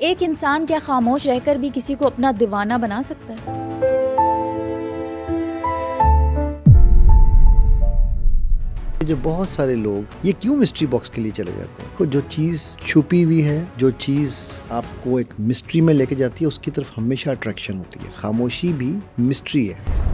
एक इंसान क्या खामोश रहकर भी किसी को अपना दीवाना बना सकता है? जो बहुत सारे लोग ये क्यों मिस्ट्री बॉक्स के लिए चले जाते हैं? जो चीज़ छुपी हुई है, जो चीज़ आपको एक मिस्ट्री में लेके जाती है, उसकी तरफ हमेशा अट्रैक्शन होती है। खामोशी भी मिस्ट्री है।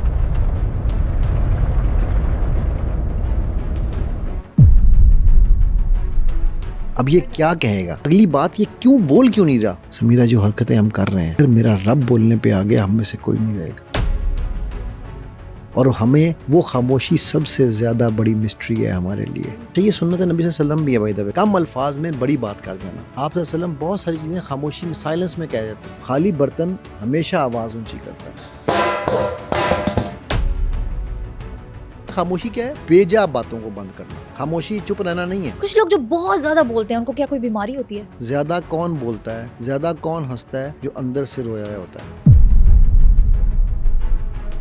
अब ये क्या कहेगा, अगली बात ये क्यों नहीं रहा? समीरा, जो हरकतें हम कर रहे हैं, अगर मेरा रब बोलने पे आ गया, हम में से कोई नहीं रहेगा। और हमें वो खामोशी सबसे ज्यादा बड़ी मिस्ट्री है हमारे लिए। तो ये सुन्नत नबी सल्लल्लाहु अलैहि वसल्लम भी है। भाई दबे कम अल्फाज में बड़ी बात कर जाना। आप वसल्लम बहुत सारी चीजें खामोशी में, साइलेंस में कह जाते थे। खाली बर्तन हमेशा आवाज ऊंची करता है। खामोशी क्या है? बेजा बातों को बंद करना। खामोशी चुप रहना नहीं है। कुछ लोग जो बहुत ज्यादा बोलते हैं, उनको क्या कोई बीमारी होती है? ज्यादा कौन बोलता है, ज्यादा कौन हंसता है? जो अंदर से रोया हुआ होता है।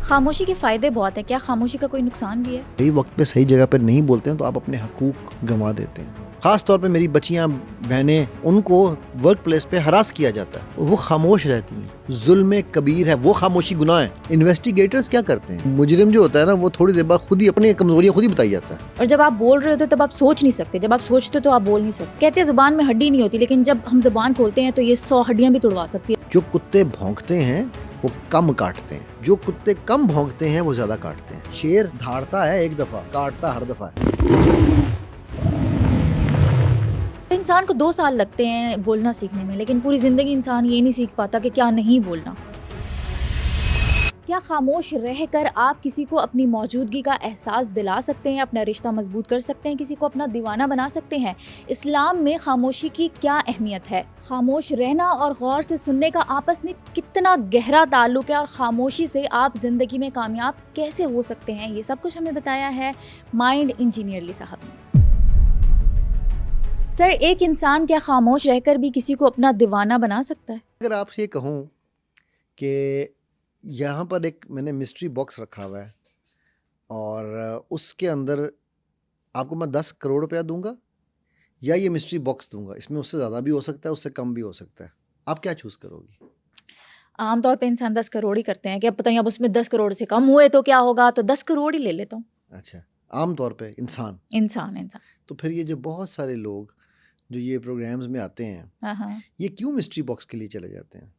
खामोशी के फायदे बहुत हैं, क्या खामोशी का कोई नुकसान भी है? सही वक्त पे सही जगह पे नहीं बोलते हैं तो आप अपने हकूक गंवा देते हैं। खास तौर पे मेरी बच्चियां, बहनें, उनको वर्क प्लेस पे हरास किया जाता है, वो खामोश रहती हैं। जुल्म कबीर है, वो खामोशी गुनाह है। इन्वेस्टिगेटर्स क्या करते हैं? मुजरिम जो होता है ना, वो थोड़ी देर बाद खुद ही अपनी कमजोरियां खुद ही बताई जाता है। और जब आप बोल रहे होते हो तब आप सोच नहीं सकते, जब आप सोचते हो तो आप बोल नहीं सकते। कहते हैं जुबान में हड्डी नहीं होती, लेकिन जब हम जुबान खोलते हैं तो ये 100 हड्डियां भी तुड़वा सकती है। जो कुत्ते भौंकते हैं वो कम काटते हैं, जो कुत्ते कम भौंकते हैं वो ज्यादा काटते हैं। शेर धाड़ता है एक दफा, काटता हर दफा है। इंसान को 2 साल लगते हैं बोलना सीखने में, लेकिन पूरी जिंदगी इंसान ये नहीं सीख पाता कि क्या नहीं बोलना। क्या खामोश रहकर आप किसी को अपनी मौजूदगी का एहसास दिला सकते हैं, अपना रिश्ता मजबूत कर सकते हैं, किसी को अपना दीवाना बना सकते हैं? इस्लाम में खामोशी की क्या अहमियत है? खामोश रहना और गौर से सुनने का आपस में कितना गहरा ताल्लुक है, और खामोशी से आप जिंदगी में कामयाब कैसे हो सकते हैं, ये सब कुछ हमें बताया है माइंड इंजीनियर अली साहब ने। सर, एक इंसान क्या खामोश रहकर भी किसी को अपना दीवाना बना सकता है? अगर आपसे ये कहूँ कि यहाँ पर एक मैंने मिस्ट्री बॉक्स रखा हुआ है और उसके अंदर आपको मैं 10 करोड़ रुपया दूंगा या ये मिस्ट्री बॉक्स दूंगा, इसमें उससे ज़्यादा भी हो सकता है, उससे कम भी हो सकता है। आप क्या चूज़ करोगी? आमतौर पे इंसान 10 करोड़ ही करते हैं कि अब पता नहीं अब उसमें 10 करोड़ से कम हुए तो क्या होगा, तो 10 करोड़ ही ले लेता हूँ। अच्छा, आम तौर पे इंसान। इंसान। तो फिर ये जो बहुत सारे लोग जो ये प्रोग्राम्स में आते हैं, हाँ। ये क्यों मिस्ट्री बॉक्स के लिए चले जाते हैं?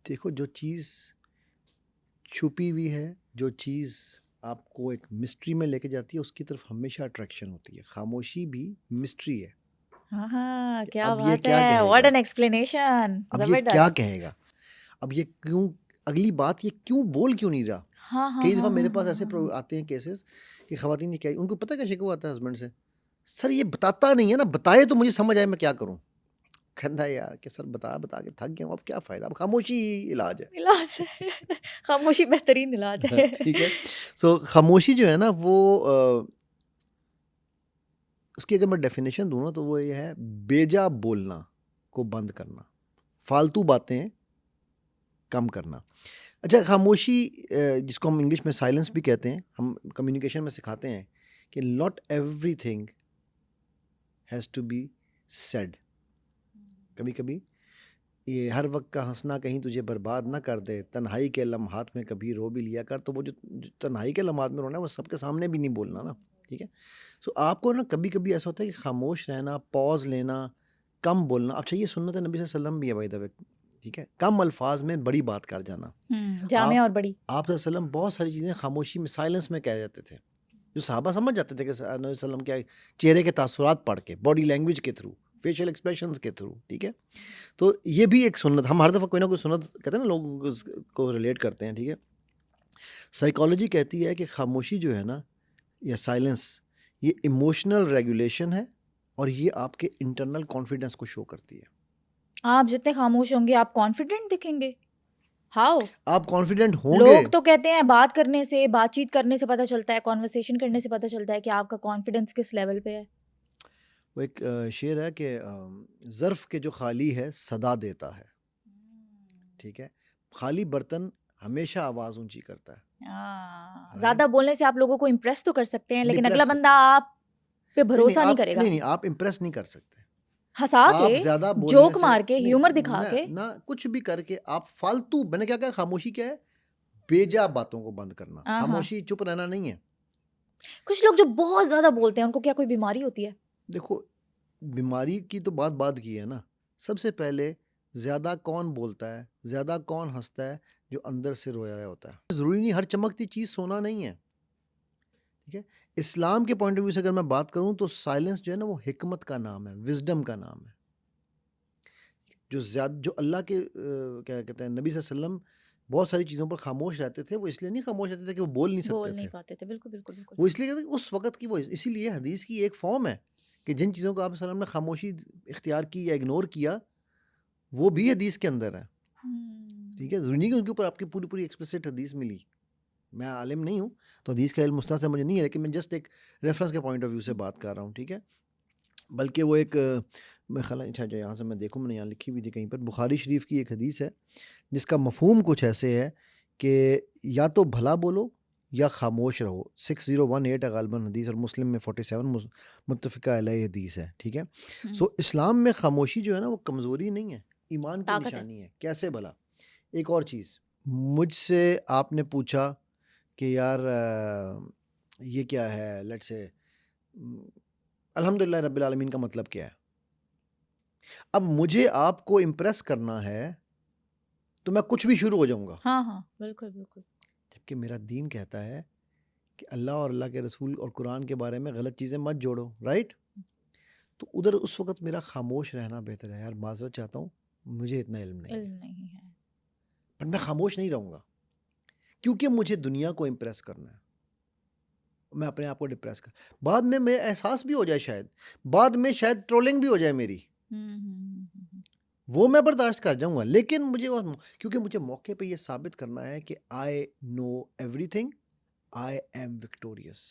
देखो, जो चीज़ छुपी हुई है, जो चीज़ आपको एक मिस्ट्री में लेके जाती है, उसकी तरफ हमेशा अट्रैक्शन होती है। खामोशी भी मिस्ट्री है। हाँ, क्या अब ये बात क्या है, व्हाट कहेगा? एन एक्सप्लेनेशन, अब ये क्या जबरदस्त। कहेगा? अब ये क्यों, अगली बात ये क्यों नहीं रहा? हाँ। कई दफ़ा मेरे पास ऐसे आते हैं केसेस कि ख़वातीन ये क्या, उनको पता है क्या शिकवा आता है हस्बैंड से, सर ये बताता नहीं है ना, बताए तो मुझे समझ आए मैं क्या करूँ। कहता है यार कि सर बता बता के थक गया हूँ, अब क्या फ़ायदा, अब खामोशी ही इलाज है। इलाज है। खामोशी बेहतरीन इलाज है। ठीक है। सो खामोशी जो है ना वो उसकी अगर मैं डेफिनेशन दूँ ना तो वो ये है, बेजा बोलना को बंद करना, फालतू बातें कम करना। अच्छा, खामोशी जिसको हम इंग्लिश में साइलेंस भी कहते हैं, हम कम्युनिकेशन में सिखाते हैं कि not everything has to be said. कभी कभी ये हर वक्त का हंसना कहीं तुझे बर्बाद ना कर दे, तन्हाई के लम्हात में कभी रो भी लिया कर। तो वो जो तन्हाई के लम्हात में रोना है वो सबके सामने भी नहीं बोलना ना। ठीक है। सो आपको ना कभी कभी ऐसा होता है कि खामोश रहना, पॉज लेना, कम बोलना। अच्छा, ये सुन्नत नबी सल्लल्लाहु अलैहि वसल्लम भी है भाई दबे। ठीक है, कम अल्फाज में बड़ी बात कर जाना। जामे आप और बड़ी। आप वसल्लम बहुत सारी चीज़ें खामोशी में, साइलेंस में कह जाते थे, जो सहाबा समझ जाते थे कि नबी वसल्लम क्या, चेहरे के तासुरात पढ़ के, बॉडी लैंग्वेज के थ्रू, फेशियल एक्सप्रेशंस के थ्रू। ठीक है। तो ये भी एक सुन्नत, हम हर दफ़ा कोई ना कोई सुन्नत कहते हैं ना, लोग को रिलेट करते हैं। ठीक है। साइकोलॉजी कहती है कि खामोशी जो है ना, या साइलेंस, ये इमोशनल रेगुलेशन है और ये आपके इंटरनल कॉन्फिडेंस को शो करती है। आप जितने खामोश होंगे आप कॉन्फिडेंट दिखेंगे। हाउ? आप कॉन्फिडेंट होंगे। लोग तो कहते हैं बात करने से, बातचीत करने से पता चलता है, कॉन्वर्सेशन करने से पता चलता है कि आपका कॉन्फिडेंस किस लेवल पे है। वो एक शेर है कि ज़र्फ़ के जो खाली है सदा देता है। ठीक है। खाली बर्तन हमेशा आवाज़ ऊंची करता है। ज्यादा बोलने से आप लोगों को इम्प्रेस तो कर सकते हैं, लेकिन डिप्रेस अगला करता बंदा है। आप पे भरोसा नहीं करेगा। नहीं, आप इम्प्रेस नहीं कर सकते। हंसा आप के, ज्यादा बोलने जोक से मार के, नहीं, ह्यूमर दिखा ना, के। ना कुछ भी करके आप फालतू, मैंने क्या कहा, खामोशी क्या है? बेजा बातों को बंद करना। हाँ। खामोशी चुप रहना नहीं है। कुछ लोग जो बहुत ज्यादा बोलते हैं, उनको क्या कोई बीमारी होती है? देखो, बीमारी की तो बात की है ना। सबसे पहले ज्यादा कौन बोलता है, ज्यादा कौन हंसता है? जो अंदर से रोया हुआ होता है। जरूरी नहीं हर चमकती चीज सोना नहीं है, ठीक है। इस्लाम के पॉइंट ऑफ व्यू से अगर मैं बात करूं तो साइलेंस जो है ना, वो हिकमत का नाम है, विजडम का नाम है। जो अल्लाह के क्या कहते हैं, नबी सल्लल्लाहु अलैहि वसल्लम बहुत सारी चीज़ों पर खामोश रहते थे। वो इसलिए नहीं खामोश रहते थे कि वो बोल नहीं सकते बोल नहीं थे। पाते थे, बिल्कुल बिल्कुल बिल्कुल। वो इसलिए कहते थे उस वक़्त की वो, इसीलिए हदीस की एक फ़ॉर्म है कि जिन चीज़ों को आप सल्लल्लाहु अलैहि वसल्लम ने खामोशी इख्तियार की या इग्नोर किया, वो भी हदीस के अंदर है, ठीक है। ज़रूरी नहीं कि उनके ऊपर आपकी पूरी एक्सप्लिसिट हदीस मिली। मैं आलिम नहीं हूँ, तो हदीस का इल्म मुस्तंद से मुझे नहीं है, लेकिन मैं जस्ट एक रेफरेंस के पॉइंट ऑफ व्यू से बात कर रहा हूँ, ठीक है। बल्कि वो एक मैं ख्याल अच्छा जो यहाँ से मैं देखूँ, मैंने यहाँ लिखी हुई थी कहीं पर, बुखारी शरीफ की एक हदीस है जिसका मफहूम कुछ ऐसे है कि या तो भला बोलो या खामोश रहो। 6018 है गालिबन हदीस, और मुस्लिम में 47 मुत्तफ़िका अलैह हदीस है, ठीक है। सो इस्लाम में खामोशी जो है ना, वो कमज़ोरी नहीं है, ईमान की ताकत है। निशानी है। कैसे भला? एक और चीज़, मुझसे आपने पूछा कि यार ये क्या है, लेट्स से अल्हम्दुलिल्लाह रब्बिल आलमीन का मतलब क्या है? अब मुझे आपको इम्प्रेस करना है तो मैं कुछ भी शुरू हो जाऊंगा, हाँ हाँ, बिल्कुल बिल्कुल। जबकि मेरा दीन कहता है कि अल्लाह और अल्लाह के रसूल और कुरान के बारे में गलत चीज़ें मत जोड़ो, राइट? तो उधर उस वक्त मेरा खामोश रहना बेहतर है। यार माजरत चाहता हूँ, मुझे इतना इल्म नहीं है, इल्म नहीं है। पर मैं खामोश नहीं रहूँगा, क्योंकि मुझे दुनिया को इम्प्रेस करना है। मैं अपने आप को डिप्रेस कर, बाद में मैं एहसास भी हो जाए, शायद बाद में शायद ट्रोलिंग भी हो जाए मेरी, वो मैं बर्दाश्त कर जाऊंगा, लेकिन मुझे क्योंकि मुझे मौके पे ये साबित करना है कि I know everything, I am victorious,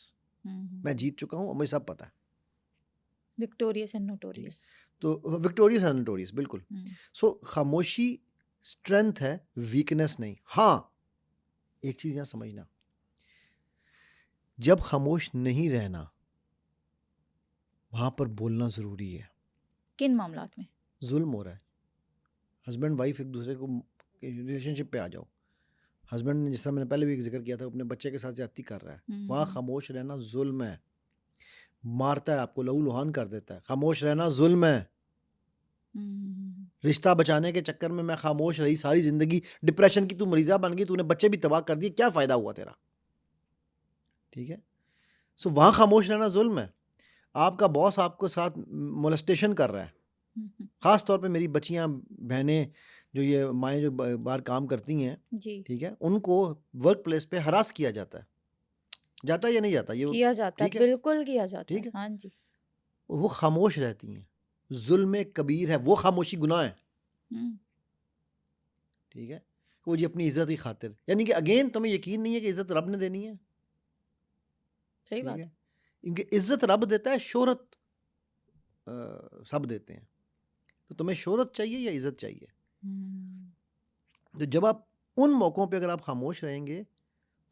मैं जीत चुका हूँ और मुझे सब पता है। Victorious and notorious. तो विक्टोरियस एंड नोटोरियस, बिल्कुल। सो खामोशी स्ट्रेंथ है, वीकनेस नहीं। हाँ, एक चीज यहां समझना, जब खामोश नहीं रहना, वहां पर बोलना जरूरी है। किन मामलात में? जुल्म हो रहा है, हस्बैंड वाइफ एक दूसरे को, रिलेशनशिप पे आ जाओ, हस्बैंड ने, जिस तरह मैंने पहले भी जिक्र किया था, अपने बच्चे के साथ ज्यादती कर रहा है, वहां खामोश रहना जुल्म है। मारता है आपको, लहू लुहान कर देता है, खामोश रहना जुल्म है। रिश्ता बचाने के चक्कर में मैं खामोश रही सारी जिंदगी, डिप्रेशन की तू मरीजा बन गई, तूने बच्चे भी तबाह कर दिए, क्या फायदा हुआ तेरा? ठीक है। सो वहां खामोश रहना जुल्म है। आपका बॉस आपको साथ मोलेस्टेशन कर रहा है, खास तौर पे मेरी बच्चियां, बहनें, जो ये माएँ जो बाहर काम करती हैं, ठीक है, उनको वर्क प्लेस पे हरास किया जाता है, जाता है या नहीं जाता? ये किया जाता है, ठीक है, बिल्कुल किया जाता ठीक है। है। हाँ जी। वो खामोश रहती हैं, जुल्म कबीर है, वो खामोशी गुनाह है, ठीक है। वो जी अपनी इज्जत की खातिर, यानी कि अगेन तुम्हें यकीन नहीं है कि इज्जत रब ने देनी है, सही ठीक बात। है। क्योंकि इज्जत रब देता है, शोहरत सब देते हैं। तो तुम्हें शोहरत चाहिए या इज्जत चाहिए? तो जब आप उन मौकों पे अगर आप खामोश रहेंगे,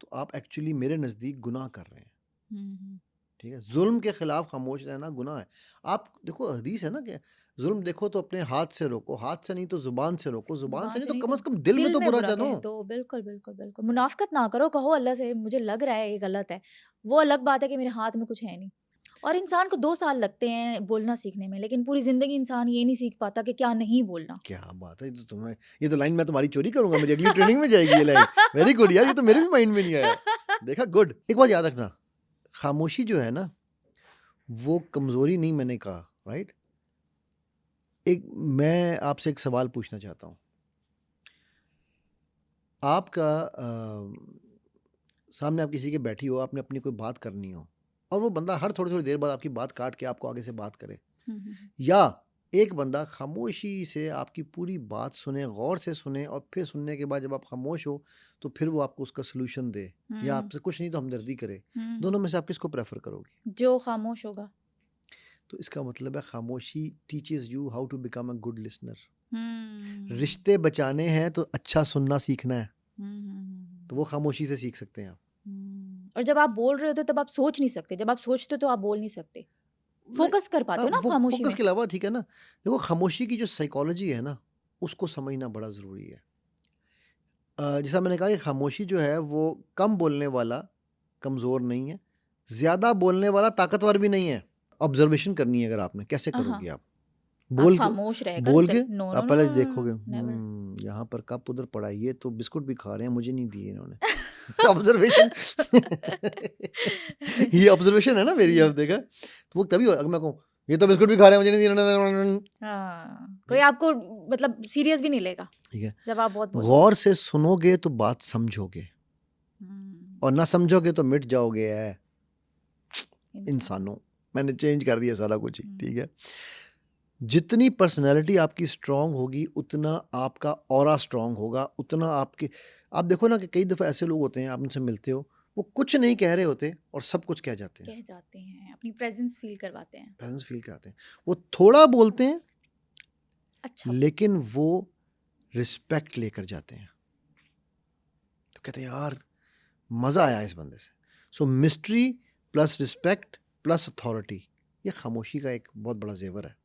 तो आप एक्चुअली मेरे नज़दीक गुनाह कर रहे हैं, ठीक है। जुल्म के खिलाफ खामोश रहना गुनाह है। आप देखो, हदीस है ना कि जुल्म देखो तो अपने हाथ से रोको, हाथ से नहीं तो जुबान से रोको, जुबान से नहीं तो कम से कम दिल में तो बुरा जानो। कह दो, बिल्कुल बिल्कुल बिल्कुल। मुनाफकत ना करो, कहो अल्लाह से मुझे लग रहा है ये गलत है। वो अलग बात है कि मेरे हाथ में कुछ है नहीं। और इंसान को 2 साल लगते हैं बोलना सीखने में, लेकिन पूरी जिंदगी इंसान ये नहीं सीख पाता कि क्या नहीं बोलना। क्या बात है, ये तो लाइन मैं तुम्हारी चोरी करूंगा, मेरी अगली ट्रेनिंग में जाएगी ये लाइन। वेरी गुड यार, ये तो मेरे भी माइंड में नहीं आया। देखा, गुड। एक बात याद रखना, खामोशी जो है ना, वो कमजोरी नहीं, मैंने कहा, राइट। मैं आपसे एक सवाल पूछना चाहता हूँ। आपका सामने आप किसी के बैठी हो, आपने अपनी कोई बात करनी हो, और वो बंदा हर थोड़ी थोड़ी देर बाद आपकी बात काट के आपको आगे से बात करे, या एक बंदा खामोशी से आपकी पूरी बात सुने, गौर से सुने, और फिर सुनने के बाद जब आप खामोश हो तो फिर वो आपको उसका सलूशन दे, या आपसे कुछ नहीं तो हमदर्दी करे, दोनों में से आप किसको प्रेफर करोगे? जो खामोश होगा। तो इसका मतलब है खामोशी teaches you how to become a good listener. रिश्ते बचाने हैं तो अच्छा सुनना सीखना है, तो वो खामोशी से सीख सकते हैं आप। और जब आप बोल रहे होते हो तब आप सोच नहीं सकते, जब आप सोचते हो तो आप बोल नहीं सकते। फोकस कर पाते हो ना आप खामोशी फोकस में। के अलावा ठीक है ना, देखो खामोशी की जो साइकोलॉजी है ना, उसको समझना बड़ा ज़रूरी है। जैसा मैंने कहा कि खामोशी जो है वो कम बोलने वाला कमज़ोर नहीं है, ज़्यादा बोलने वाला ताकतवर भी नहीं है। ऑब्जर्वेशन करनी है अगर आपने, कैसे हाँ, करोगे आप? आप बोल के खामोश रहकर बोल के नो नो आप नो पहले नो देखोगे, नेवर। यहाँ पर कप उधर पड़ा है, ये तो बिस्कुट भी खा रहे हैं, मुझे नहीं दिए इन्होंने। ऑब्जर्वेशन ये ऑब्जर्वेशन है ना मेरी, अब देखा तो वो तभी अगर मैं कहूँ ये तो बिस्कुट भी खा रहे हैं, मुझे नहीं दिए इन्होंने, हाँ, कोई आपको मतलब सीरियस भी नहीं लेगा ठीक है। जब आप बहुत बोलोगे। गौर से सुनोगे तो बात समझोगे, और ना समझोगे तो मिट जाओगे है इंसानों। मैंने चेंज कर दिया सारा कुछ ही, ठीक है। जितनी पर्सनैलिटी आपकी स्ट्रांग होगी उतना आपका ऑरा स्ट्रांग होगा, उतना आपके, आप देखो ना कि कई दफ़ा ऐसे लोग होते हैं, आप उनसे मिलते हो, वो कुछ नहीं कह रहे होते और सब कुछ कह जाते हैं, कह जाते हैं, अपनी प्रेजेंस फील करवाते हैं। प्रेजेंस फील कराते हैं। वो थोड़ा बोलते हैं अच्छा, लेकिन वो रिस्पेक्ट लेकर जाते हैं, तो कहते हैं यार मज़ा आया इस बंदे से। So mystery plus respect plus authority, ये खामोशी का एक बहुत बड़ा जेवर है,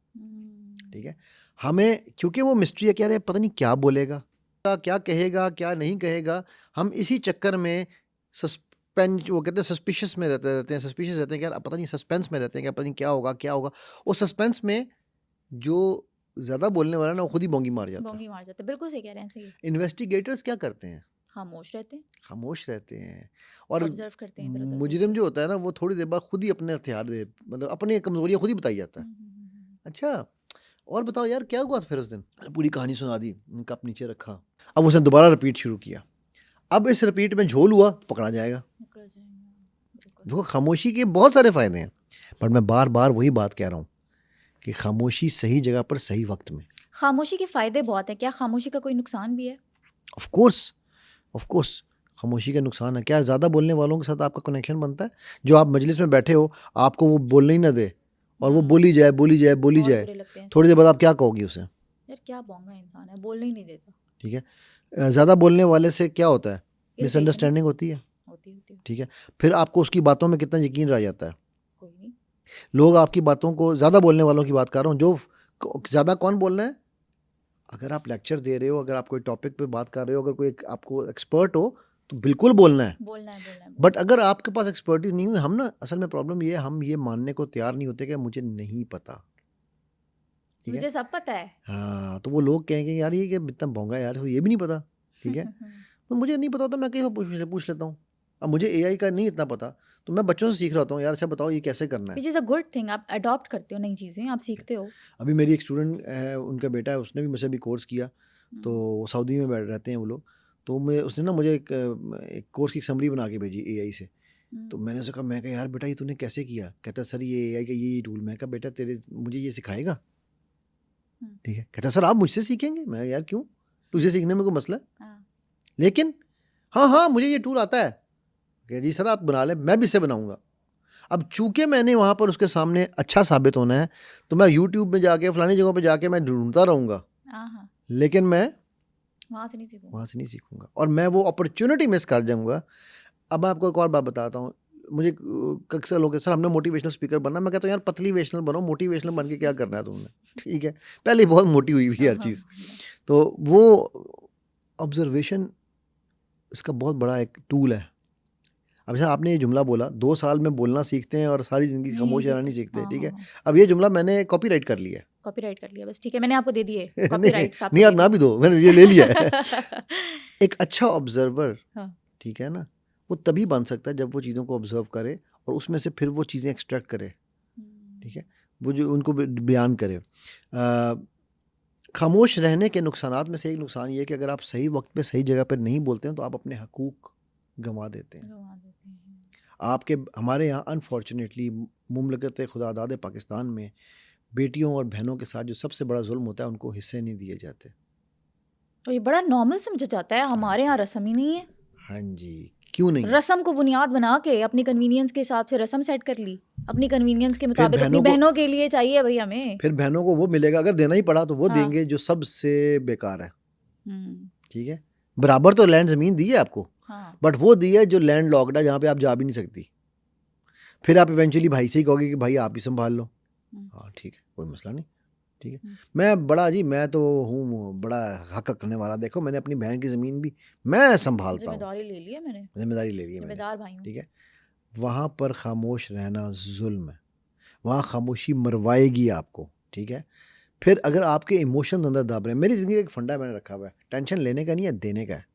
ठीक है। हमें क्योंकि वो मिस्ट्री है, क्या रे पता नहीं क्या बोलेगा, क्या कहेगा, क्या नहीं कहेगा, हम इसी चक्कर में सस्पेंस, वो कहते हैं सस्पिशियस में रहते हैं, सस्पिशियस रहते हैं कि यार पता नहीं, सस्पेंस में रहते हैं कि पता नहीं क्या होगा क्या होगा। उस सस्पेंस में जो ज़्यादा बोलने वाला ना वो खुद ही बोंगी मार जाता है। बोंगी मार जाते हैं, बिल्कुल सही कह रहे हैं, सही। इन्वेस्टिगेटर्स क्या करते हैं? खामोश रहते हैं, खामोश रहते हैं, और ऑब्जर्व करते हैं इधर-उधर को। मुजरिम जो होता है ना वो थोड़ी देर बाद खुद ही अपने हथियार दे, मतलब अपनी कमजोरियां खुद ही बताई जाता है। अच्छा, और बताओ यार क्या हुआ था फिर उस दिन? पूरी कहानी सुना दी, कप नीचे रखा, अब उसने दोबारा रिपीट शुरू किया। अब इस रिपीट में झोल हुआ तो पकड़ा जाएगा। निकल जाएंगे, बिल्कुल। देखो खामोशी के बहुत सारे फायदे हैं, पर मैं बार बार वही बात कह रहा हूँ कि खामोशी सही जगह पर सही वक्त में। खामोशी के फायदे बहुत है, क्या खामोशी का कोई नुकसान भी है? ऑफ कोर्स खामोशी का नुकसान है। क्या ज़्यादा बोलने वालों के साथ आपका कनेक्शन बनता है? जो आप मजलिस में बैठे हो, आपको वो बोलने ही ना दे और वो बोली जाए बहुत बुरे लगते हैं। थोड़ी देर बाद आप क्या कहोगी उसे? यार क्या बोंगा इंसान है, बोलने ही नहीं देता। ठीक है। ज़्यादा बोलने वाले से क्या होता है? Irritation मिसअंडरस्टैंडिंग होती है, होती। ठीक है। फिर आपको उसकी बातों में कितना यकीन रह जाता है? कोई नहीं। लोग आपकी बातों को, ज़्यादा बोलने वालों की बात कर रहा हूँ, जो ज़्यादा कौन बोल रहा है? अगर आप लेक्चर दे रहे हो, अगर आप कोई टॉपिक पे बात कर रहे हो, अगर कोई आपको एक्सपर्ट हो तो बिल्कुल बोलना है। बोलना है। बट अगर आपके पास एक्सपर्टीज नहीं हुई, हम ना असल में प्रॉब्लम ये है, हम ये मानने को तैयार नहीं होते कि मुझे नहीं पता, ठीक है। मुझे सब पता है। हाँ, तो वो लोग कहेंगे यार ये क्या इतना भोंगा यार, इसको ये भी नहीं पता, ठीक है। तो मुझे नहीं पता होता, मैं कहीं पूछ लेता हूँ। अब मुझे एआई का नहीं इतना पता, तो मैं बच्चों से सीख रहा होता हूँ, यार अच्छा बताओ ये कैसे करना है। विच इज़ अ गुड थिंग, आप अडॉप्ट करते हो नई चीज़ें, आप सीखते हो। अभी मेरी एक स्टूडेंट है, उनका बेटा है, उसने भी मुझसे भी कोर्स किया, तो सऊदी में रहते हैं वो लोग, तो उसने ना मुझे एक कोर्स की समरी बना के भेजी एआई से। तो मैंने उससे कहा, मैं कहा यार बेटा ये तूने कैसे किया? कहता सर ये एआई का ये टूल। मैं कहा बेटा मुझे ये सिखाएगा? ठीक है। कहता सर आप मुझसे सीखेंगे? मैं यार क्यों, तुझे सीखने में कोई मसला है? लेकिन हाँ मुझे ये टूल आता है। कह जी सर आप बना लें, मैं भी इसे बनाऊंगा। अब चूंकि मैंने वहाँ पर उसके सामने अच्छा साबित होना है, तो मैं यूट्यूब में जाके फलानी जगहों पे जाके मैं ढूंढता रहूँगा, लेकिन मैं वहाँ से नहीं सीखूंगा और मैं वो अपॉर्चुनिटी मिस कर जाऊँगा। अब मैं आपको एक और बात बताता हूँ। मुझे अक्सर लोग सर हमने मोटिवेशनल स्पीकर बनना, मैं कहता हूँ यार पतलीवेशनल बनो, मोटिवेशनल बन के क्या करना है तुमने, ठीक है। पहले ही बहुत मोटी हुई हुई है हर चीज़। तो वो ऑब्जर्वेशन इसका बहुत बड़ा एक टूल है। अब जैसे आपने ये जुमला बोला, 2 साल में बोलना सीखते हैं और सारी ज़िंदगी खामोश रहना नहीं सीखते, ठीक है। अब ये जुमला मैंने कॉपीराइट कर लिया है। कॉपीराइट कर लिया, बस ठीक है, मैंने आपको दे दिए नहीं कॉपीराइट्स। नहीं आप ना भी दो, मैंने ये ले लिया है। एक अच्छा ऑब्जर्वर, ठीक है ना, वो तभी बन सकता है जब वो चीज़ों को ऑब्जर्व करे और उसमें से फिर वो चीज़ें एक्सट्रैक्ट करे, ठीक है, वो जो उनको बयान करे। खामोश रहने के नुकसानात में से एक नुकसान ये है कि अगर आप सही वक्त पे सही जगह पर नहीं बोलते हैं तो आप अपने हकूक़ गंवा देते हैं। आपके हमारे यहाँ अनफॉर्चुनेटली मुमलकत खुदादाद पाकिस्तान में बेटियों और बहनों के साथ जो सबसे बड़ा जुल्म होता है, उनको हिस्से नहीं दिए जाते। तो ये बड़ा नॉर्मल समझा जाता है, हमारे यहाँ रस्म ही नहीं है। हाँ जी, क्यों नहीं? रस्म को बुनियाद बना के अपनी कन्वीनियंस के हिसाब से रस्म सेट कर ली, अपनी कन्वीनियंस के मुताबिक अपनी बहनों के लिए चाहिए भाई हमें। फिर बहनों को वो मिलेगा, अगर देना ही पड़ा तो वो देंगे जो सबसे बेकार है, ठीक है। बराबर तो लैंड ज़मीन दी है आपको, बट वो दी है जो लैंड लॉक्ड है, जहाँ पे आप जा भी नहीं सकती। फिर आप इवेंचुअली भाई से ही कहोगे कि भाई आप ही संभाल लो, हाँ ठीक है, कोई मसला नहीं, ठीक है। हम्म। मैं तो हूँ बड़ा हक रखने वाला। देखो मैंने अपनी बहन की ज़मीन भी मैं संभालता हूँ, जिम्मेदारी ले ली है मैंने, जिम्मेदारी ले ली है मैंने, जिम्मेदार भाई हूँ। ठीक है। वहाँ पर खामोश रहना जुल्म है, वहाँ खामोशी मरवाएगी आपको, ठीक है। फिर अगर आपके इमोशन अंदर दब रहे हैं, मेरी ज़िंदगी का एक फंडा मैंने रखा हुआ है, टेंशन लेने का नहीं है, देने का है।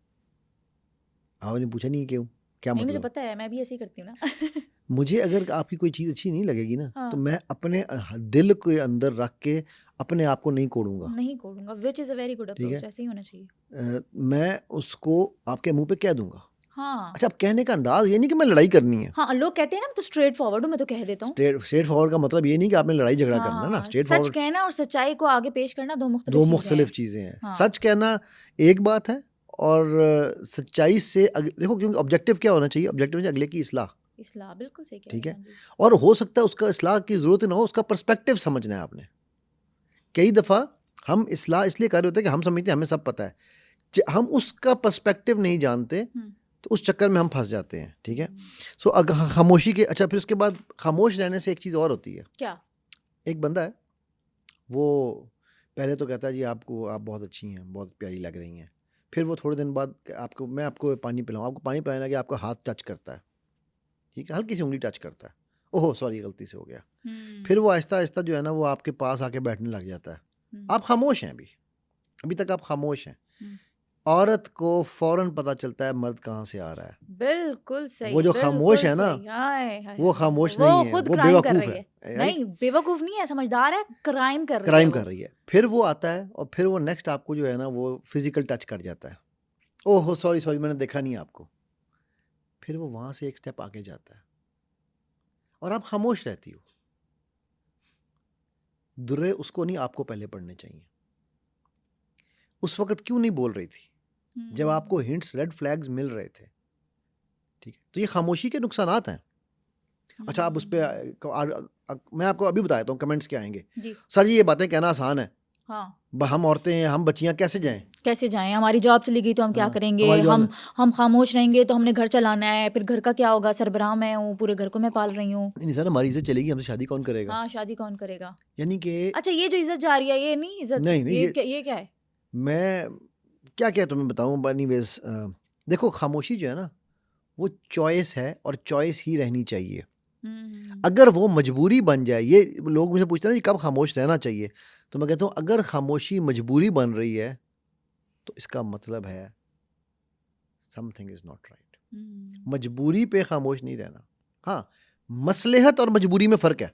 आपने पूछा नहीं क्यों, क्या नहीं मुझे मतलब? पता है, मैं भी ऐसे ही करती हूँ ना। मुझे अगर आपकी कोई चीज़ अच्छी नहीं लगेगी ना, तो हाँ, मैं अपने दिल के अंदर रख के अपने आप को नहीं कोड़ूंगा, नहीं कोडूंगा, which is a very good ठीक है। अप्रोच, ऐसे ही होना चाहिए। मैं उसको आपके मुंह पे कह दूंगा। हाँ अच्छा, अब कहने का अंदाज ये नहीं कि मैं लड़ाई करनी है। हाँ, लोग कहते हैं ना मैं तो स्ट्रेट फॉरवर्ड हूँ, मैं तो कह देता हूँ। स्ट्रेट स्ट्रेट फॉरवर्ड का मतलब ये नहीं कि आपने लड़ाई झगड़ा हाँ करना है ना। हाँ, स्ट्रेट सच फॉरवर्ड कहना और सच्चाई को आगे पेश करना दो मुख्तलिफ दो चीज़ें मुख्तलिफ हैं। चीज़ें हैं। हाँ। सच कहना एक बात है, और सच्चाई से देखो, क्योंकि ऑब्जेक्टिव क्या होना चाहिए, ऑब्जेक्टिव है अगले की इस्लाह, इस्लाह बिल्कुल सही कह ठीक रहे है। हैं जी। और हो सकता है उसका इस्लाह की ज़रूरत ना हो, उसका पर्सपेक्टिव समझना है आपने। कई दफ़ा हम इस्लाह इसलिए कर रहे होते हैं कि हम समझते हैं हमें सब पता है, हम उसका पर्सपेक्टिव नहीं जानते, हम्म, तो उस चक्कर में हम फंस जाते हैं, ठीक है। हम्म, सो अगर खामोशी के, अच्छा फिर उसके बाद खामोश रहने से एक चीज़ और होती है। क्या? एक बंदा है, वो पहले तो कहता है जी आपको, आप बहुत अच्छी हैं, बहुत प्यारी लग रही हैं। फिर वो थोड़े दिन बाद आपको, मैं आपको पानी पिलाऊं, आपको पानी पिलाने लगे, आपका हाथ टच करता है, ठीक है, हल्की सी उंगली टच करता है, ओहो सॉरी गलती से हो गया। फिर वो आहिस्ता आहिस्ता जो है ना, वो आपके पास आके बैठने लग जाता है। आप खामोश हैं, अभी अभी तक आप खामोश हैं। हम्म। औरत को फौरन पता चलता है मर्द कहाँ से आ रहा है। बिल्कुल सही, वो जो खामोश बिल्कुल है ना, सही। हाय हाय हाय वो हाय, खामोश वो नहीं है, खुद वो क्राइम कर बेवकूफ़ रही है, है। राइट। नहीं बेवकूफ नहीं है, समझदार है, क्राइम कर रही है क्राइम वो। कर रही है। फिर वो आता है और फिर वो नेक्स्ट आपको जो है ना, वो फिजिकल टच कर जाता है, ओहो सॉरी सॉरी मैंने देखा नहीं आपको। फिर वो वहाँ से एक स्टेप आगे जाता है और आप खामोश रहती हो। दुर्रे उसको नहीं, आपको पहले पढ़ने चाहिए। उस वक्त क्यों नहीं बोल रही थी, जब आपको हिंट्स, रेड फ्लैग्स मिल रहे थे, ठीक है। तो ये खामोशी के नुकसानात हैं। अच्छा, आप उस पर मैं आपको अभी बताता हूँ कमेंट्स क्या आएंगे। जी सर जी ये बातें कहना आसान है, हाँ, हम औरतें हैं, हम बच्चियाँ कैसे जाएं? कैसे जाएं, हमारी जॉब चली गई तो हम क्या हाँ, करेंगे, हमारी जॉब हम खामोश रहेंगे तो हमने घर चलाना है, फिर घर का क्या होगा, सरबराह मैं हूँ, पूरे घर को मैं पाल रही हूँ। नहीं सर, हमारी इज्जत चलेगी, हमसे शादी कौन करेगा? हाँ, शादी कौन करेगा? यानी कि अच्छा, ये जो इज्जत जा रही है, ये नहीं इज्जत, नहीं नहीं, ये क्या है? मैं क्या क्या तुम्हें बताऊं। एनीवेज, देखो खामोशी जो है ना, वो चॉइस है और चॉइस ही रहनी चाहिए। अगर वो मजबूरी बन जाए, ये लोग मुझे पूछते हैं ना कि कब खामोश रहना चाहिए, तो मैं कहता हूँ अगर खामोशी मजबूरी बन रही है तो इसका मतलब है समथिंग इज नॉट राइट। मजबूरी पे खामोश नहीं रहना। हाँ, मसलहत और मजबूरी में फ़र्क है।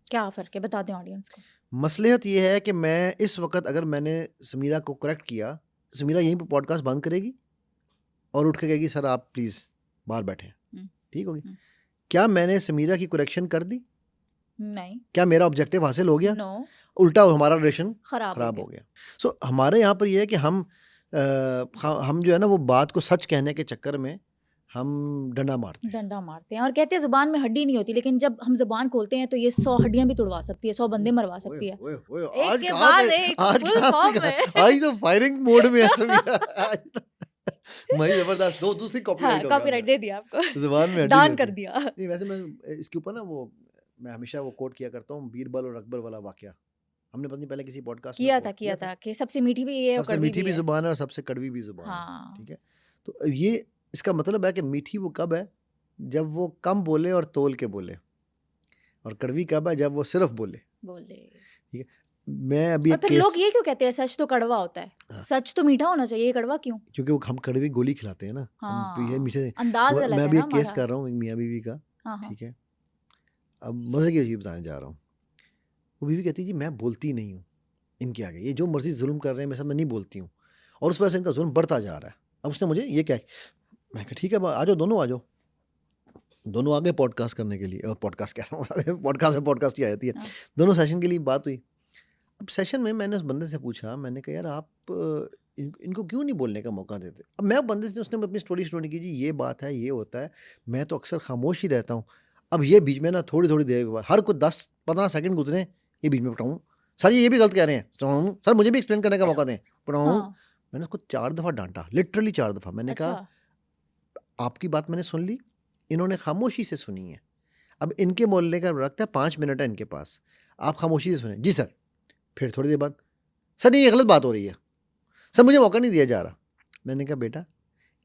क्या फर्क है, बता दें ऑडियंस को। मसलहत ये है कि मैं इस वक्त अगर मैंने समीरा को करेक्ट किया, तो समीरा यहीं पे पॉडकास्ट बंद करेगी और उठ के कहेगी सर आप प्लीज़ बाहर बैठें, ठीक होगी। क्या मैंने समीरा की करेक्शन कर दी? नहीं। क्या मेरा ऑब्जेक्टिव हासिल हो गया? नो। उल्टा हमारा रिलेशन खराब हो गया। सो हमारे यहाँ पर ये है कि हम जो है ना, वो बात को सच कहने के चक्कर में हम डंडा मारते हैं। डंडा मारते हैं और कहते हैं जुबान में हड्डी नहीं होती, लेकिन जब हम जुबान खोलते हैं तो ये 100 हड्डियां भी तोड़वा सकती है, 100 बंदे मरवा सकती है। ओए ओए, एक आज के कहाँ बाद से, एक, आज फुल कहाँ फॉर्म से में। आज तो फायरिंग मोड में है समीरा। आज तो मैं जबरदस्त, दूसरी हाँ, कॉपीराइट हो गया कॉपीराइट दे दिया आपको। जुबान में हड्डी दान नहीं कर होती। दिया। नहीं वैसे मैं इसके ऊपर ना, वो मैं हमेशा वो कोट किया करता हूँ, बीरबल और अकबर वाला वाकया। हमने पता नहीं पहले किसी पॉडकास्ट में किया था कि सबसे मीठी भी ये है और सबसे कड़वी मीठी भी है। जुबान है और सबसे कड़वी भी जुबान है, हाँ। ठीक है। तो ये इसका मतलब है कि मीठी वो कब है, जब वो कम बोले और तोल के बोले, और कड़वी कब है, जब वो सिर्फ बोले। ठीक है। मैं अभी और एक फिर केस, लोग ये क्यों कहते हैं सच तो कड़वा होता है? हाँ, सच तो मीठा होना चाहिए, ये कड़वा क्यों? क्योंकि वो हम कड़वी गोली खिलाते हैं ना, हम ये हाँ, मीठे। अंदाज गलत मैं है अभी ना एक केस हमारा। कर रहा हूँ एक मियाँ बीवी का, हाँ हाँ। ठीक है। अब मज़े की चीज़ बताने जा रहा हूँ। वो बीवी कहती है जी मैं बोलती नहीं हूँ इनके आगे, ये जो मर्जी जुल्म कर रहे हैं मैं सब, मैं नहीं बोलती हूँ, और उस वजह से इनका जुल्म बढ़ता जा रहा है। अब उसने मुझे ये क्या, मैं कहा ठीक है आ जाओ, दोनों आ जाओ। दोनों आ गए पॉडकास्ट करने के लिए, और पॉडकास्ट कह रहा हूँ पॉडकास्ट में पॉडकास्ट ही आ जाती है। हाँ। दोनों सेशन के लिए बात हुई। अब सेशन में मैंने उस बंदे से पूछा, मैंने कहा यार आप इनको क्यों नहीं बोलने का मौका देते? अब मैं बंदे से, उसने अपनी स्टोरी की, जी ये बात है, ये होता है, मैं तो अक्सर खामोश ही रहता हूँ। अब ये बीच में ना थोड़ी थोड़ी देर के बाद हर कोई 10-15 सेकंड गुजरे, ये बीच में पटाऊँ, सर ये भी गलत कह रहे हैं, पटाऊँ, सर मुझे भी एक्सप्लेन करने का मौका दें, पटाऊँ। हाँ। मैंने उसको 4 दफ़ा डांटा, लिटरली 4 दफ़ा। मैंने कहा अच्छा। आपकी बात मैंने सुन ली, इन्होंने खामोशी से सुनी है, अब इनके मोहल्ले का रखता है 5 मिनट है इनके पास, आप खामोशी से सुने, जी सर, फिर थोड़ी देर बाद, सर नहीं ये गलत बात हो रही है, सर मुझे मौका नहीं दिया जा रहा। मैंने कहा बेटा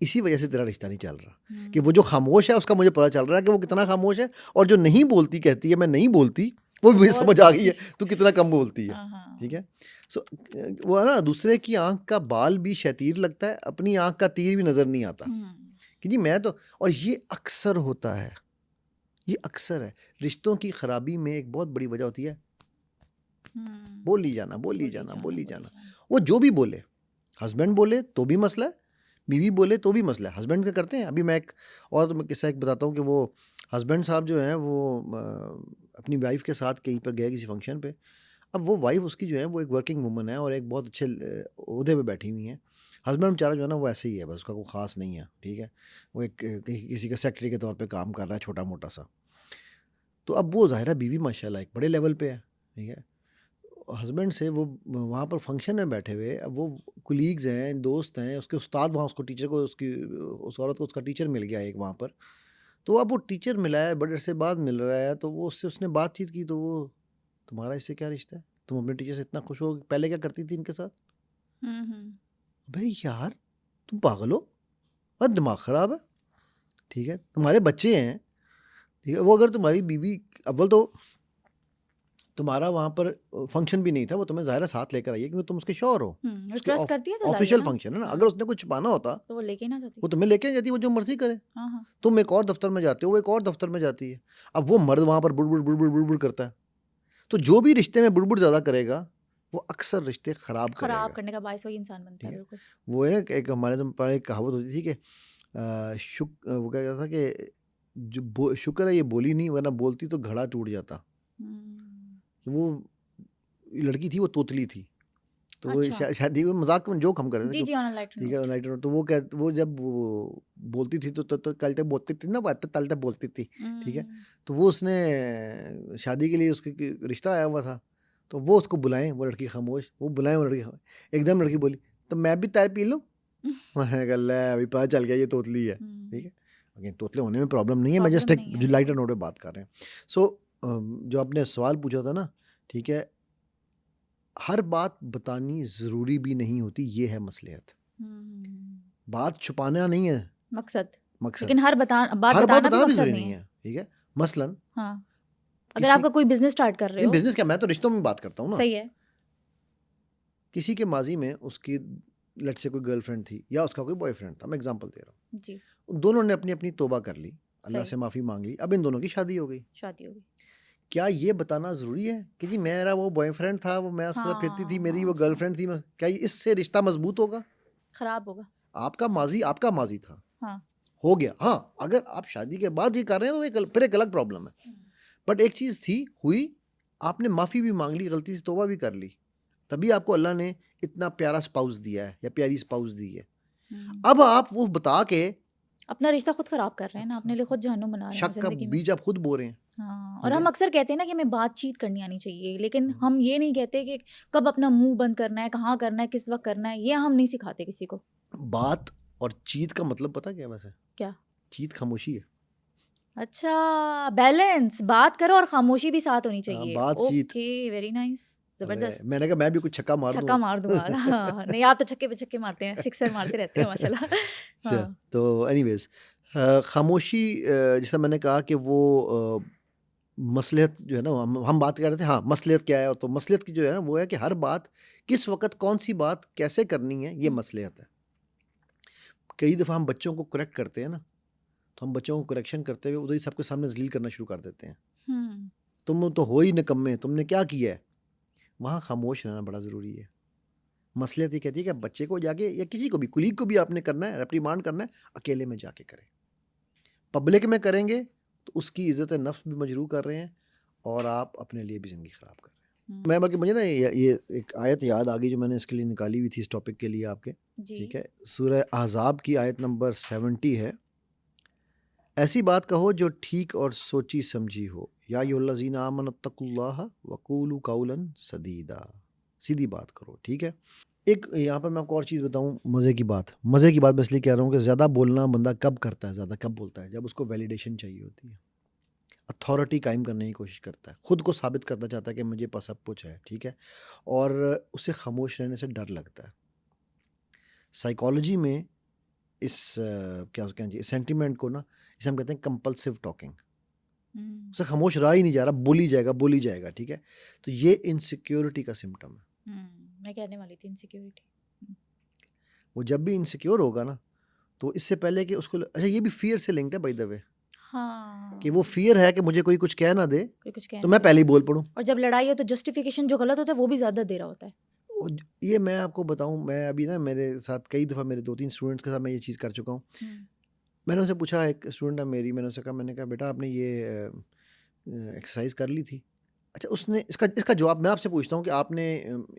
इसी वजह से तेरा रिश्ता नहीं चल रहा कि वो जो खामोश है उसका मुझे पता चल रहा है कि वो कितना खामोश है, और जो नहीं बोलती कहती है मैं नहीं बोलती, वो भी मुझे बहुत समझ आ गई बोलती है तू कितना कम बोलती है। हाँ हाँ ठीक है, सो वो है ना, दूसरे की आंख का बाल भी शतीर लगता है, अपनी आंख का तीर भी नजर नहीं आता कि जी मैं तो, और ये अक्सर होता है, ये अक्सर है। रिश्तों की खराबी में एक बहुत बड़ी वजह होती है बोली जाना, बोली जाना, बोली जाना। वो जो भी बोले, हस्बैंड बोले तो भी मसला है, बीवी बोले तो भी मसला है। हस्बैंड क्या करते हैं, अभी मैं एक और तुम्हें किस्सा एक बताता हूँ कि वो हस्बैंड साहब जो हैं वो अपनी वाइफ के साथ कहीं पर गए किसी फंक्शन पे। अब वो वाइफ उसकी जो है वो एक वर्किंग वूमन है और एक बहुत अच्छे ओहदे पे बैठी हुई हैं। हस्बैंड बेचारा जो है ना वो ऐसे ही है, बस उसका कोई ख़ास नहीं है। ठीक है, वो एक किसी का सेक्रेटरी के तौर पे काम कर रहा है, छोटा मोटा सा। तो अब वो ज़ाहिर है बीवी माशाल्लाह एक बड़े लेवल पे है। ठीक है, हस्बैंड से वो वहाँ पर फंक्शन में बैठे हुए, अब वो कुलीग्स हैं, दोस्त हैं, उसके उस्ताद वहाँ उसको टीचर को, उसकी उस औरत को उसका टीचर मिल गया एक वहाँ पर। तो अब वो टीचर मिला है, बड़े अरसे बाद मिल रहा है, तो वो उससे उसने बातचीत की, तो वो, तुम्हारा इससे क्या रिश्ता है, तुम अपने टीचर से इतना खुश हो, पहले क्या करती थी इनके साथ। भाई यार तुम पागल हो, और दिमाग ख़राब है। ठीक है, तुम्हारे बच्चे हैं, ठीक है, वो अगर तुम्हारी बीवी, अव्वल तो तुम्हारा वहाँ पर फंक्शन भी नहीं था, वो तुम्हें ज़ाहिर है साथ लेकर आई है क्योंकि तुम उसके शौहर हो, ट्रस्ट करती है तो ऑफिशियल फंक्शन है ना। अगर उसने कुछ छुपाना होता तो वो लेके ना जाती। वो तुम्हें लेके जाती, वो जो मर्जी करे। हाँ हाँ तुम एक और दफ्तर में जाते हो, वो एक और दफ्तर में जाती है। अब वो मर्द वहाँ पर बुड़बुड़ बुड़बुड़ बुड़बुड़ करता है, तो जो भी रिश्ते में बुड़बुड़ ज़्यादा करेगा वो अक्सर रिश्ते खराब खराब करेगा। करने का बायस वही इंसान बनता है। ठीक है, बिल्कुल वो है ना कि एक हमारे तो पहले एक कहावत होती थी कि वो क्या कहता था कि शुक्र है ये बोली नहीं, वरना बोलती तो घड़ा टूट जाता। वो लड़की थी, वो तोतली थी, तो वो अच्छा शादी में मजाक में जोक हम करते थे जी कि जी ऑन लाइट ठीक है लाइट, तो वो जब वो बोलती थी तो कलते बोलती थी ना, वो तलते बोलती थी। ठीक है, तो वो उसने शादी के लिए उसके रिश्ता आया हुआ था, तो वो उसको बुलाएं, वो लड़की खामोश, वो बुलाएं, वो लड़की खामोश। एकदम लड़की बोली तो मैं भी चाय पी लूँ। मैंने कहा ले अभी पता चल गया ये तोतली है। ठीक है, अगेन तोतले होने में प्रॉब्लम नहीं है, मैं जस्ट एक जो लाइटर नोट पे बात कर रहे हैं। सो जो आपने सवाल पूछा था ना, ठीक है, हर बात बतानी ज़रूरी भी नहीं होती, ये है मसलियत। बात छुपाना नहीं है मकसद, मकसद, लेकिन हर बात बताना भी भी मकसद ज़रूरी नहीं नहीं है। है। ठीक है, मसलन हाँ, अगर आपका कोई बिजनेस स्टार्ट कर रहे हो, बिजनेस क्या, मैं तो रिश्तों में बात करता हूँ ना। सही है, किसी के माजी में उसकी लेट से कोई गर्लफ्रेंड थी या उसका कोई बॉयफ्रेंड था, मैं एग्जांपल दे रहा हूँ जी, दोनों ने अपनी अपनी तौबा कर ली, अल्लाह सही। से माफ़ी मांग ली, अब इन दोनों की शादी हो गई। शादी होगी, क्या ये बताना ज़रूरी है कि जी मेरा वो बॉयफ्रेंड था, वो मैं उसके साथ फिरती थी, मेरी वो गर्लफ्रेंड थी, क्या इससे रिश्ता मजबूत होगा? खराब होगा। आपका माजी था, हाँ हो गया। हाँ, अगर आप शादी के बाद ये कर रहे हैं तो फिर एक अलग प्रॉब्लम है। बट एक चीज़ थी, हुई, आपने माफ़ी भी मांग ली, गलती से तौबा भी कर ली, तभी आपको अल्लाह ने इतना प्यारा स्पाउस दिया है या प्यारी स्पाउस दी है। अब आप वो बता के अपना रिश्ता खुद खराब कर रहे हैं ना, अपने लिए खुद जहन्नुम बना रहे हैं शक का जिंदगी में। बीज आप खुद बो रहे हैं। हाँ, और हम अक्सर कहते हैं ना कि हमें बातचीत करनी आनी चाहिए, लेकिन हम ये नहीं कहते कि कब अपना मुंह बंद करना है, कहाँ करना है, किस वक्त करना है, ये हम नहीं सिखाते किसी को। बात और चीत का मतलब पता क्या है वैसे? क्या? चीत खामोशी है। अच्छा, बैलेंस, बात करो और खामोशी भी साथ होनी चाहिए। बातचीत। ओके, वेरी नाइस, जबरदस्त। मैंने कहा मैं भी कुछ छक्का मार छक्का मार दूंगा। हाँ, नहीं आप तो छक्के पे छक्के मारते हैं, सिक्सर मारते रहते हैं माशाल्लाह। हाँ, तो एनीवेज खामोशी, जैसा मैंने कहा कि वो मसलियत जो है ना, हम बात कर रहे थे। हाँ, मसलियत क्या है, तो मसलियत की जो है ना वो है कि हर बात किस वक्त कौन सी बात कैसे करनी है, ये मसलियत है। कई दफ़ा हम बच्चों को करेक्ट करते हैं ना, तो हम बच्चों को करेक्शन करते हुए उधर ही सबके सामने जलील करना शुरू कर देते हैं। तुम तो हो ही निकम्मे, तुमने क्या किया है। वहाँ खामोश रहना बड़ा ज़रूरी है। मसलियत ये कहती है कि बच्चे को जाके या किसी को भी, कुलीग को भी आपने करना है, रिप्रीमांड करना है, अकेले में जाके करें। पब्लिक में करेंगे तो उसकी इज़्ज़त नफ्स भी मजरूह कर रहे हैं और आप अपने लिए भी ज़िंदगी ख़राब कर रहे हैं। मैं बल्कि मुझे ना ये एक आयत याद आ गई जो मैंने इसके लिए निकाली हुई थी इस टॉपिक के लिए आपके। ठीक है, सूरह अहज़ाब की आयत नंबर 70 है। ऐसी बात कहो जो ठीक और सोची समझी हो, या अय्युहल्लज़ीना आमनुत्तकुल्लाह वक़ूलू कौलन सदीदा, सीधी बात करो। ठीक है, एक यहाँ पर मैं आपको और चीज़ बताऊँ, मज़े की बात मैं इसलिए कह रहा हूँ कि ज़्यादा बोलना बंदा कब करता है, ज़्यादा कब बोलता है, जब उसको वैलिडेशन चाहिए होती है। अथॉरिटी कायम करने की कोशिश करता है, खुद को साबित करना चाहता है कि मुझे पास सब कुछ है, ठीक है, और उसे खामोश रहने से डर लगता है। साइकोलॉजी में इस क्या कहें जी, सेंटिमेंट को ना, इसे हम कहते हैं कंपल्सिव टॉकिंग। उसे खामोश रहा ही नहीं जा रहा, बोली जाएगा, ठीक है। तो ये इनसिक्योरिटी का सिम्टम है। मैं कहने वाली थी इनसिक्योरिटी। वो जब भी इनसिक्योर होगा ना, तो इससे पहले कि उसको, अच्छा ये भी फियर से लिंक्ड है बाय द वे, हाँ, कि वो फियर है कि मुझे कोई कुछ कह ना दे, कोई कुछ तो कहना मैं है। पहले ही बोल पड़ूं। और जब लड़ाई हो तो जस्टिफिकेशन जो गलत होता है वो भी ज्यादा दे रहा होता है। ये मैं आपको बताऊं, मैं अभी ना मेरे साथ कई दफ़ा, मेरे 2-3 स्टूडेंट्स के साथ मैं ये चीज़ कर चुका हूँ। मैंने उनसे पूछा, एक स्टूडेंट है मेरी, मैंने कहा बेटा आपने ये एक्सरसाइज कर ली थी? अच्छा, उसने इसका जवाब मैं आपसे पूछता हूँ कि आपने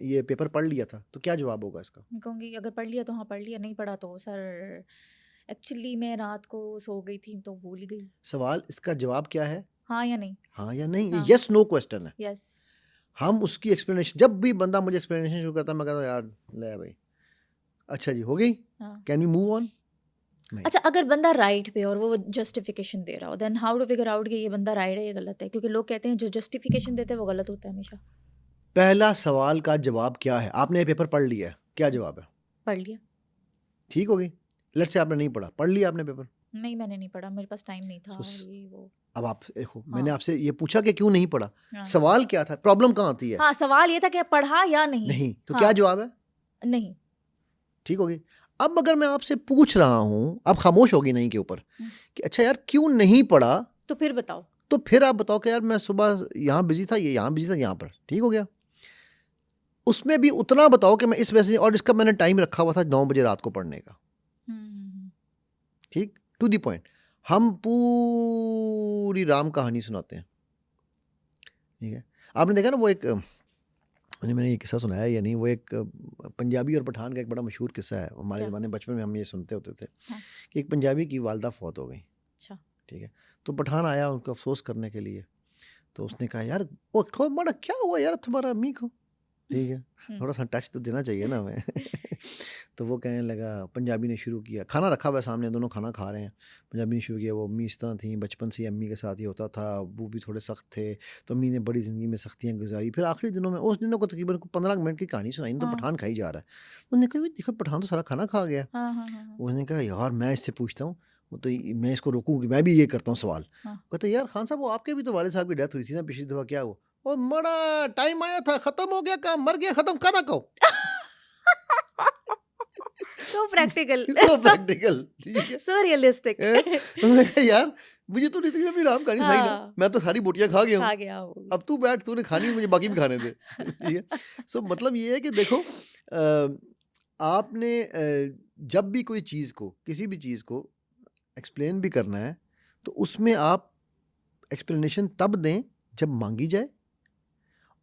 ये पेपर पढ़ लिया था, तो क्या जवाब होगा इसका? मैं कहूँगी अगर पढ़ लिया तो हाँ पढ़ लिया, नहीं पढ़ा तो सर एक्चुअली मैं रात को सो गई थी तो भूल ही गई। सवाल, इसका जवाब क्या है? हाँ या नहीं? हाँ या नहीं? ये हाँ। यस नो क्वेश्चन है। यस। हम उसकी एक्सप्लेनेशन, जब भी बंदा मुझे एक्सप्लेनेशन शुरू करता है, मैं कहता हूँ यार ले भाई, अच्छा जी हो गई, हाँ। Can we move on? नहीं। अच्छा, अगर बंदा राइट पे और वो जस्टिफिकेशन दे रहा हो, then how to figure out कि ये बंदा राइट है या गलत है? क्योंकि लोग कहते हैं जो जस्टिफिकेशन देते हैं वो गलत होता है हमेशा। पहला सवाल का जवाब क्या है? आपने ये पेपर पढ़ लिया है, क्या जवाब है? पढ़ लिया। ठीक हो गई। लेट्स से आपने नहीं पढ़ा, पढ़ लिया आपने पेपर। नहीं, मैंने नहीं पढ़ा, मेरे पास टाइम नहीं था So, और ये वो। अब आप देखो, हाँ। मैंने आपसे ये पूछा कि क्यों नहीं पढ़ा, हाँ। सवाल क्या था, प्रॉब्लम कहाँ आती है? हाँ, सवाल ये था कि पढ़ा या नहीं? नहीं, तो हाँ। क्या जवाब है? नहीं। ठीक होगी। अब अगर मैं आपसे पूछ रहा हूं, अब खामोश होगी नहीं के ऊपर, कि अच्छा यार क्यों नहीं पढ़ा, तो फिर बताओ। तो फिर आप बताओ कि यार मैं सुबह यहाँ बिजी था, ये यहाँ बिजी था, यहाँ पर, ठीक हो गया। उसमें भी उतना बताओ कि मैं इस वजह से, और इसका मैंने टाइम रखा हुआ था 9 बजे रात को पढ़ने का, ठीक, टू दी पॉइंट। हम पूरी राम कहानी सुनाते हैं, ठीक है। आपने देखा ना वो एक, मैंने ये किस्सा सुनाया या नहीं, वो एक पंजाबी और पठान का एक बड़ा मशहूर किस्सा है, हमारे क्या? ज़माने में बचपन में हम ये सुनते होते थे। हाँ। कि एक पंजाबी की वालदा फौत हो गई, अच्छा। ठीक है। तो पठान आया उनको अफसोस करने के लिए, तो उसने कहा यार वो खो बड़ा क्या हुआ यार तुम्हारा अम्मी को, ठीक है, थोड़ा सा टच तो देना चाहिए ना हमें। तो वो कहने लगा, पंजाबी ने शुरू किया, खाना रखा हुआ है सामने, दोनों खाना खा रहे हैं, पंजाबी ने शुरू किया, वो अम्मी इस तरह थी, बचपन से अम्मी के साथ ही होता था, वो भी थोड़े सख्त थे, तो अम्मी ने बड़ी ज़िंदगी में सख्तियाँ गुजारी, फिर आखिरी दिनों में, उस दिनों को तकरीबन 15 मिनट की कहानी सुनाई, तो हाँ। पठान खाई जा रहा है। उसने कहा देखो पठान तो सारा खाना खा गया। हाँ, हाँ, हाँ, हाँ। उसने कहा यार मैं इससे पूछता हूँ, वो तो मैं इसको रोकूँ कि मैं भी ये करता हूँ सवाल। हाँ। कहते यार खान साहब वो आपके भी तो वालिद साहब की डेथ हुई थी ना पिछली दफ़ा, क्या हुआ? और बड़ा टाइम आया था, ख़त्म हो गया काम, मर गया, ख़त्म खाना खाओ। सो प्रैक्टिकल। सो प्रैक्टिकल, ठीक है। सो रियलिस्टिक। मैंने कहा यार मुझे तो नहीं, अभी राम कहानी सही ना, हाँ। मैं तो सारी बोटियां खा गया खा हूँ, गया वो। अब तू बैठ, तूने खानी मुझे बाकी भी खाने दे। ठीक है। सो मतलब ये है कि देखो, आपने जब भी कोई चीज़ को, किसी भी चीज़ को एक्सप्लेन भी करना है, तो उसमें आप एक्सप्लेनेशन तब दें जब मांगी जाए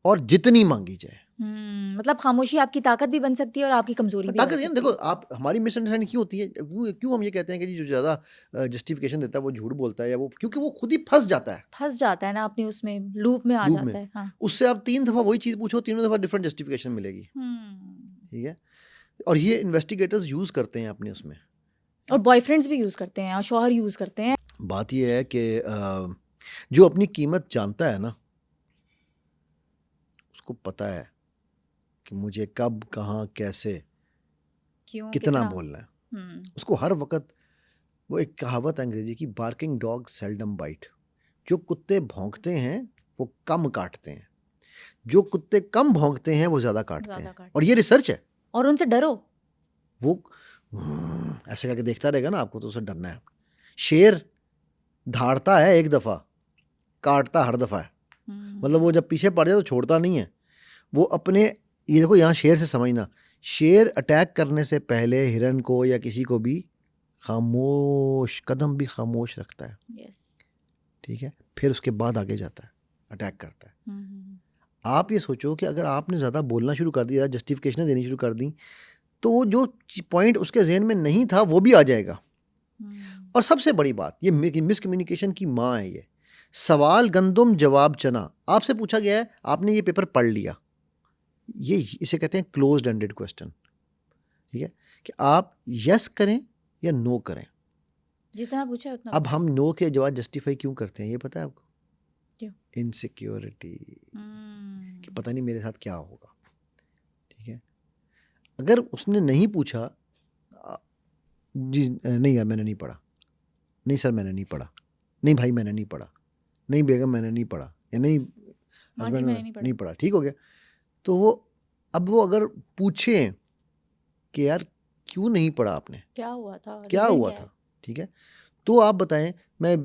और जितनी मांगी जाए। मतलब खामोशी आपकी ताकत भी बन सकती है और आपकी कमजोरी भी हो ताकत ये ना, सकती देखो है। आप, हमारी मिसअंडरस्टैंडिंग क्यों होती है, क्यों हम ये कहते हैं कि जी जो ज़्यादा जस्टिफिकेशन देता है वो झूठ बोलता है, या वो, क्योंकि वो खुद ही फंस जाता है फंस जाता है ना अपनी उसमें, लूप में आ लूप जाता में। है। हाँ। उससे आप 3 दफ़ा वही चीज़ पूछो, तीनों दफ़ा डिफरेंट जस्टिफिकेशन मिलेगी, ठीक है। और ये इन्वेस्टिगेटर्स यूज़ करते हैं अपने उसमें। और बॉयफ्रेंड्स भी यूज करते हैं और शौहर यूज करते हैं। बात ये है कि जो अपनी कीमत जानता है ना, उसको पता है कि मुझे कब, कहाँ, कैसे, क्यों, कितना कितना। बोलना है। उसको हर वक्त, वो एक कहावत है अंग्रेजी की, बार्किंग डॉग सेल्डम बाइट। जो कुत्ते भौंकते हैं वो कम काटते हैं, जो कुत्ते कम भौंकते हैं वो ज़्यादा काटते ज्यादा हैं, काटते और ये रिसर्च है। और उनसे डरो। वो ऐसे करके देखता रहेगा ना आपको, तो उसे डरना है। शेर धाड़ता है एक दफ़ा, काटता हर दफ़ा है। मतलब वो जब पीछे पड़ जाए तो छोड़ता नहीं है। वो अपने, ये देखो यहाँ शेर से समझना, शेर अटैक करने से पहले हिरन को या किसी को भी खामोश, कदम भी खामोश रखता है, यस। ठीक है, फिर उसके बाद आगे जाता है, अटैक करता है। आप ये सोचो कि अगर आपने ज़्यादा बोलना शुरू कर दिया, जस्टिफिकेशन देनी शुरू कर दी, तो वो जो पॉइंट उसके जहन में नहीं था वो भी आ जाएगा। और सबसे बड़ी बात, ये मिसकम्युनिकेशन की माँ है ये। सवाल गंदुम, जवाब चना। आपसे पूछा गया है, आपने ये पेपर पढ़ लिया, ये इसे कहते हैं क्लोज्ड एंडेड क्वेश्चन, ठीक है, कि आप यस करें या नो करें। जितना पूछा उतना अब हम नो के जवाब जस्टिफाई क्यों करते हैं, ये पता है आपको? क्यों? इनसिक्योरिटी, कि पता नहीं मेरे साथ क्या होगा। ठीक है, अगर उसने नहीं पूछा जी नहीं यार मैंने नहीं पढ़ा, नहीं सर मैंने नहीं पढ़ा, नहीं भाई मैंने नहीं पढ़ा, नहीं बेगम मैंने नहीं पढ़ा, या नहीं हस्बैंड मैंने नहीं पढ़ा, ठीक हो गया। तो वो अब वो अगर पूछे कि यार क्यों नहीं पढ़ा आपने, क्या हुआ था, क्या reason हुआ क्या है? था, ठीक है, तो आप बताएं मैं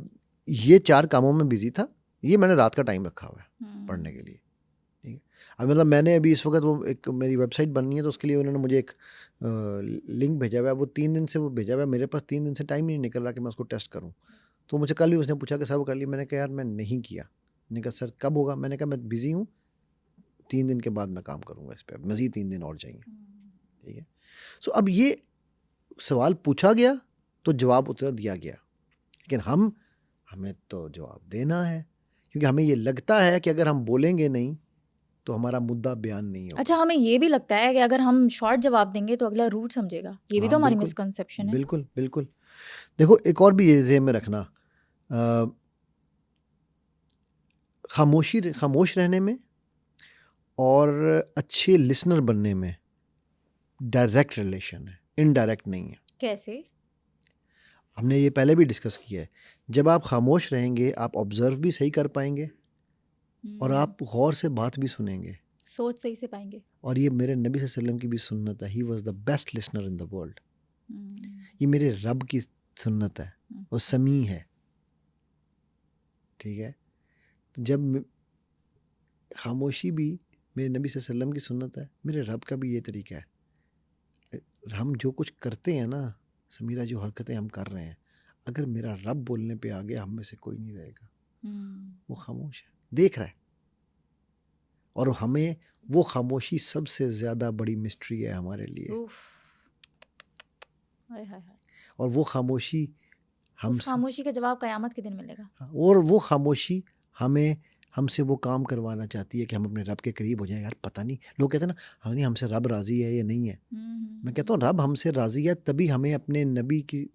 ये 4 कामों में बिजी था, ये मैंने रात का टाइम रखा हुआ है पढ़ने के लिए। ठीक है, अब मतलब मैंने अभी इस वक्त वो एक मेरी वेबसाइट बननी है तो उसके लिए उन्होंने मुझे एक लिंक भेजा हुआ है, वो 3 दिन से वो भेजा हुआ है, मेरे पास 3 दिन से टाइम ही नहीं निकल रहा कि मैं उसको टेस्ट करूं। तो मुझे कल ही उसने पूछा कि सर वो कर लिया, मैंने कहा यार मैं नहीं किया। मैंने कहा सर कब होगा, मैंने कहा मैं बिज़ी हूँ, 3 दिन के बाद मैं काम करूँगा इस पर, मज़ीद 3 दिन और चाहिए। ठीक है, सो अब ये सवाल पूछा गया तो जवाब उत्तर दिया गया, लेकिन हमें तो जवाब देना है, क्योंकि हमें ये लगता है कि अगर हम बोलेंगे नहीं तो हमारा मुद्दा बयान नहीं होगा। अच्छा, हमें ये भी लगता है कि अगर हम शॉर्ट जवाब देंगे तो अगला रूट समझेगा, ये भी हाँ, तो हमारी बिल्कुल, मिसकंसेप्शन है। बिल्कुल बिल्कुल। देखो एक और भी ये ज़हन में रखना, खामोश रहने में और अच्छे लिसनर बनने में डायरेक्ट रिलेशन है, इनडायरेक्ट नहीं है। कैसे? हमने ये पहले भी डिस्कस किया है, जब आप खामोश रहेंगे आप ऑब्जर्व भी सही कर पाएंगे और आप गौर से बात भी सुनेंगे, सोच सही से पाएंगे। और ये मेरे नबी सल्लल्लाहु अलैहि वसल्लम की भी सुन्नत है, he was the best listener in the world. ये मेरे रब की सुन्नत है, वो समी है। ठीक है, तो जब खामोशी भी मेरे नबी सल्लल्लाहु अलैहि वसल्लम की सुन्नत है, मेरे रब का भी ये तरीका है। हम जो कुछ करते हैं ना समीरा, जो हरकतें हम कर रहे हैं, अगर मेरा रब बोलने पे आ गया हम में से कोई नहीं रहेगा। वो खामोश है, देख रहा है, और हमें वो खामोशी सबसे ज़्यादा बड़ी मिस्ट्री है हमारे लिए। और वो खामोशी उस खामोशी का जवाब कयामत के दिन मिलेगा। और वो खामोशी हमें हमसे वो काम करवाना चाहती है कि हम अपने रब के करीब हो जाएं। यार पता नहीं, लोग कहते हैं ना हाँ नहीं हमसे रब राज़ी है या नहीं है। मैं कहता हूँ रब हमसे राज़ी है तभी हमें अपने नबी की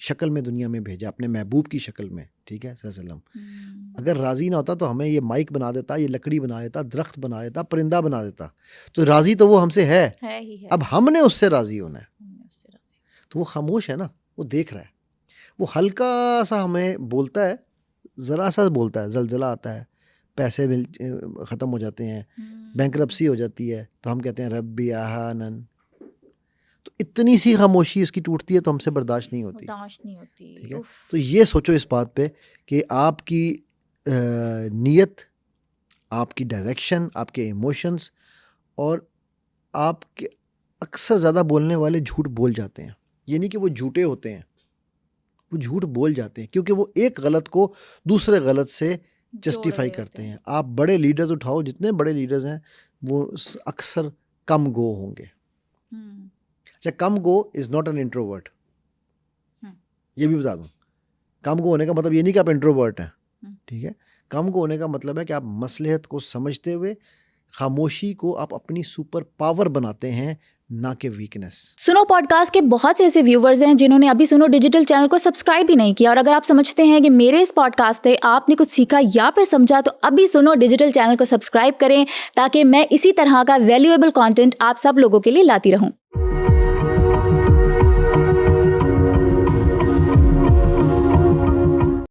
शक्ल में दुनिया में भेजा, अपने महबूब की शक्ल में। ठीक है सल्लल्लाहु अलैहि वसल्लम, अगर राज़ी ना होता तो हमें ये माइक बना देता, ये लकड़ी बना देता, दरख्त बना देता, परिंदा बना देता। तो राज़ी तो वो हमसे है ही है। अब हमने उससे राज़ी होना है। तो वो खामोश है ना, वो देख रहा है, वो हल्का सा हमें बोलता है, ज़रा सा बोलता है, ज़लज़ला आता है, पैसे ख़त्म हो जाते हैं, बैंकरप्सी हो जाती है, तो हम कहते हैं रब्बी आहानन। तो इतनी सी खामोशी इसकी टूटती है तो हमसे बर्दाश्त नहीं होती। ठीक है, तो ये सोचो इस बात पे कि आपकी नीयत, आपकी डायरेक्शन, आपके इमोशंस, और आपके अक्सर ज़्यादा बोलने वाले झूठ बोल जाते हैं। ये नहीं कि वो झूठे होते हैं, वो झूठ बोल जाते हैं क्योंकि वो एक गलत को दूसरे गलत से जस्टिफाई करते हैं। आप बड़े लीडर्स उठाओ, जितने बड़े लीडर्स हैं वो अक्सर कम गो होंगे। अच्छा, कम गो इज़ नॉट एन इंट्रोवर्ट, ये भी बता दूं। कम गो होने का मतलब ये नहीं कि आप इंट्रोवर्ट हैं। ठीक है, कम गो होने का मतलब है कि आप मसलहत को समझते हुए खामोशी को आप अपनी सुपर पावर बनाते हैं, ना कि वीकनेस। सुनो पॉडकास्ट के बहुत से ऐसे व्यूवर्स हैं जिन्होंने अभी सुनो डिजिटल चैनल को सब्सक्राइब भी नहीं किया, और अगर आप समझते हैं कि मेरे इस पॉडकास्ट से आपने कुछ सीखा या फिर समझा तो अभी सुनो डिजिटल चैनल को सब्सक्राइब करें ताकि मैं इसी तरह का वैल्यूएबल कंटेंट आप सब लोगों के लिए लाती रहूं।